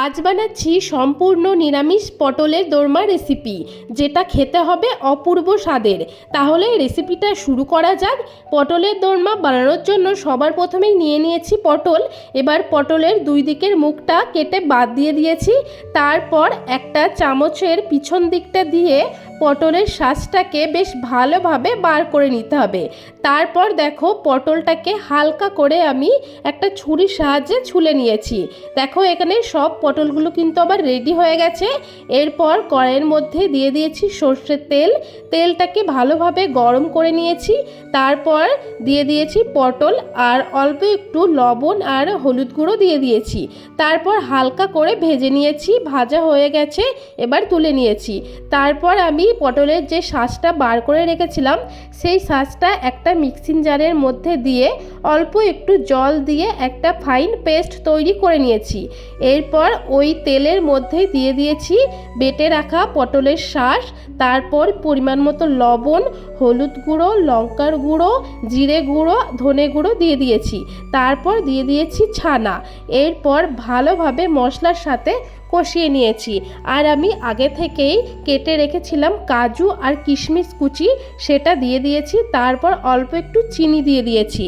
আজ বানাচ্ছি সম্পূর্ণ নিরামিষ পটলের দোরমা রেসিপি, যেটা খেতে হবে অপূর্ব স্বাদের। তাহলে রেসিপিটা শুরু করা যাক। পটলের দোরমা বানানোর জন্য সবার প্রথমেই নিয়ে নিয়েছি পটল। এবার পটলের দুই দিকের মুখটা কেটে বাদ দিয়ে দিয়েছি। তারপর একটা চামচের পিছন দিকটা দিয়ে পটলের শাঁসটাকে বেশ ভালোভাবে বার করে নিতে হবে। তারপর দেখো পটলটাকে হালকা করে আমি একটা ছুরির সাহায্যে ছুলে নিয়েছি। দেখো এখানে সব পটলগুলো কিন্তু আবার রেডি হয়ে গেছে। এরপর কড়াইয়ের মধ্যে দিয়ে দিয়েছি সর্ষের তেল। তেলটাকে ভালোভাবে গরম করে নিয়েছি। তারপর দিয়ে দিয়েছি পটল আর অল্প একটু লবণ আর হলুদ গুঁড়ো দিয়ে দিয়েছি। তারপর হালকা করে ভেজে নিয়েছি। ভাজা হয়ে গেছে, এবার তুলে নিয়েছি। তারপর আমি পটলের যে শাঁসটা বার করে রেখেছিলাম সেই শাঁসটা একটা মিক্সিং জারের মধ্যে দিয়ে অল্প একটু জল দিয়ে একটা ফাইন পেস্ট তৈরি করে নিয়েছি। এরপর ওই তেলের মধ্যে দিয়ে দিয়েছি বেটে রাখা পটলের শাঁস। তারপর পরিমাণ মতো লবণ, হলুদ গুঁড়ো, লঙ্কার গুঁড়ো, জিরে গুঁড়ো, ধনে গুঁড়ো দিয়ে দিয়েছি। তারপর দিয়ে দিয়েছি ছানা। এরপর ভালোভাবে মশলার সাথে কষিয়ে নিয়েছি। আর আমি আগে থেকেই কেটে রেখেছিলাম কাজু আর কিশমিশ কুচি, সেটা দিয়ে দিয়েছি। তারপর অল্প একটু চিনি দিয়ে দিয়েছি।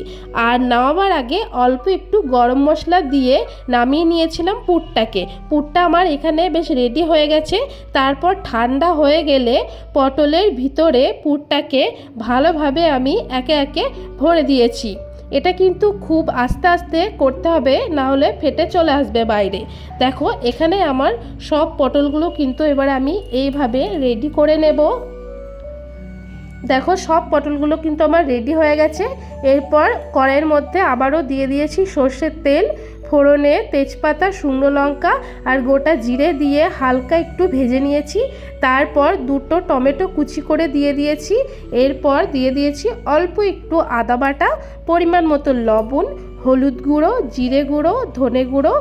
আর নামাবার আগে অল্প একটু গরম মশলা দিয়ে নামিয়ে নিয়েছিলাম পুরটাকে। পুরটা আমার এখানে বেশ রেডি হয়ে গেছে। তারপর ঠান্ডা হয়ে গেলে পটলের ভিতরে পুরটাকে ভালোভাবে আমি একে একে ভরে দিয়েছি। এটা কিন্তু খুব আস্তে আস্তে করতে হবে, না হলে ফেটে চলে আসবে বাইরে। দেখো এখানে আমার সব পটলগুলো কিন্তু এবার আমি এইভাবে রেডি করে নেব। দেখো সব পটলগুলো কিন্তু আমার রেডি হয়ে গেছে। এরপর কড়াইয়ের মধ্যে আবারও দিয়ে দিয়েছি সর্ষের তেল। ফোড়নে তেজপাতা, শুকনো লঙ্কা আর গোটা জিরে দিয়ে হালকা একটু ভেজে নিয়েছি। তারপর দুটো টমেটো কুচি করে দিয়ে দিয়েছি। এরপর দিয়ে দিয়েছি অল্প একটু আদা বাটা, পরিমাণ মতো লবণ, হলুদ গুঁড়ো, জিরে গুঁড়ো, ধনে গুঁড়ো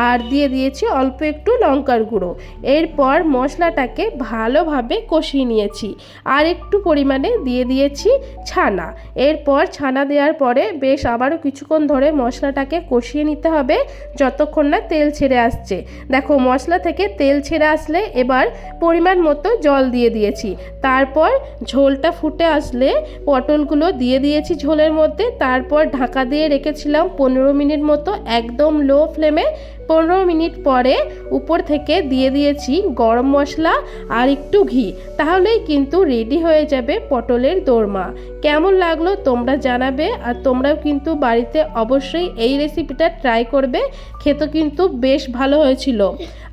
আর দিয়ে দিয়েছি অল্প একটু লঙ্কার গুঁড়ো। এরপর মশলাটাকে ভালোভাবে কষিয়ে নিয়েছি। আর একটু পরিমাণে দিয়ে দিয়েছি ছানা। এরপর ছানা দেওয়ার পরে বেশ আবারও কিছুক্ষণ ধরে মশলাটাকে কষিয়ে নিতে হবে যতক্ষণ না তেল ছেড়ে আসছে। দেখো মশলা থেকে তেল ছেড়ে আসলে এবার পরিমাণ মতো জল দিয়ে দিয়েছি। তারপর ঝোলটা ফুটে আসলে পটলগুলো দিয়ে দিয়েছি ঝোলের মধ্যে। তারপর ঢাকা দিয়ে রেখেছিলাম 15 মিনিট মতো একদম লো ফ্লেমে। 15 মিনিট পরে উপর থেকে দিয়ে দিয়েছি গরম মশলা আর একটু ঘি। তাহলেই কিন্তু রেডি হয়ে যাবে পটলের দোরমা। কেমন লাগলো তোমরা জানাবে। আর তোমরাও কিন্তু বাড়িতে অবশ্যই এই রেসিপিটা ট্রাই করবে। খেতে কিন্তু বেশ ভালো হয়েছিল।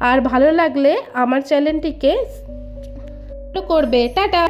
আর ভালো লাগলে আমার চ্যানেলটিকে করবে। টাটা।